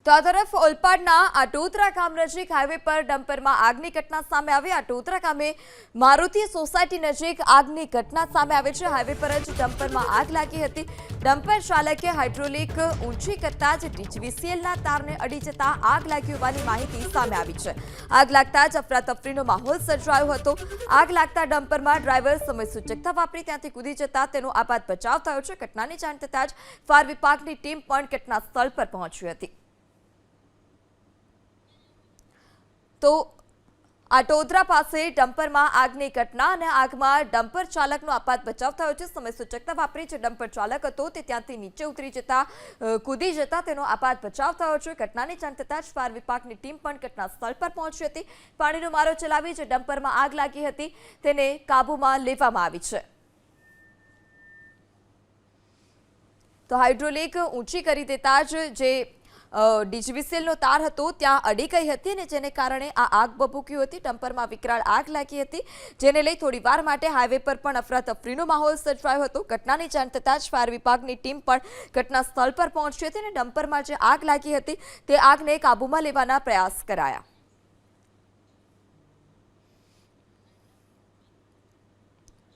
તો આ તરફ ઓલપાડના આટોદરા ગામ નજીક હાઈવે પર ડમ્પરમાં આગની ઘટના સામે આવી। આટોદરા ગામે મારુતિ સોસાયટી નજીક આગની ઘટના સામે આવી છે। હાઈવે પર જ ડમ્પરમાં આગ લાગી હતી। ડમ્પર ચાલકે હાઇડ્રોલિક ઊંચી કરતા જ ડીજીવીસીએલના તારને અડી જતા આગ લાગી હોવાની માહિતી સામે આવી છે। આગ લાગતા જ અફરાતફરીનો માહોલ સર્જાયો હતો। આગ લાગતા ડમ્પરમાં ડ્રાઈવર સમયસૂચકતા વાપરી ત્યાંથી કૂદી જતા તેનો આપાત બચાવ થયો છે। ઘટનાની જાણ થતાં જ ફાયર વિભાગની ટીમ પણ ઘટના સ્થળ પર પહોંચી હતી। તો આટોદરા પાસે ડમ્પરમાં આગની ઘટના અને આગમાં ડમ્પર ચાલકનો આપાત બચાવ થયો છે। સમયસૂચકતા વાપરી જે ડમ્પર ચાલક હતો તે ત્યાંથી નીચે ઉતરી જતા કૂદી જતા તેનો આપાત બચાવ થયો છે। ઘટનાની જાણ થતાં જ ફાયર વિભાગની ટીમ પણ ઘટના સ્થળ પર પહોંચી હતી। પાણીનો મારો ચલાવી જે ડમ્પરમાં આગ લાગી હતી તેને કાબૂમાં લેવામાં આવી છે। તો હાઇડ્રોલિક ઊંચી કરી દેતા જ જે ડીજીવીસીએલનો તાર હતો ત્યાં અડી ગઈ હતી અને જેને કારણે આ આગ ભભૂકી હતી। ડમ્પરમાં વિકરાળ આગ લાગી હતી જેને લઈ થોડીવાર માટે હાઈવે પર પણ અફરાતફરીનો માહોલ સર્જાયો હતો। ઘટનાની જાણ થતાં જ ફાયર વિભાગની ટીમ પણ ઘટના સ્થળ પર પહોંચી હતી અને ડમ્પરમાં જે આગ લાગી હતી તે આગને કાબૂમાં લેવાના પ્રયાસ કરાયા।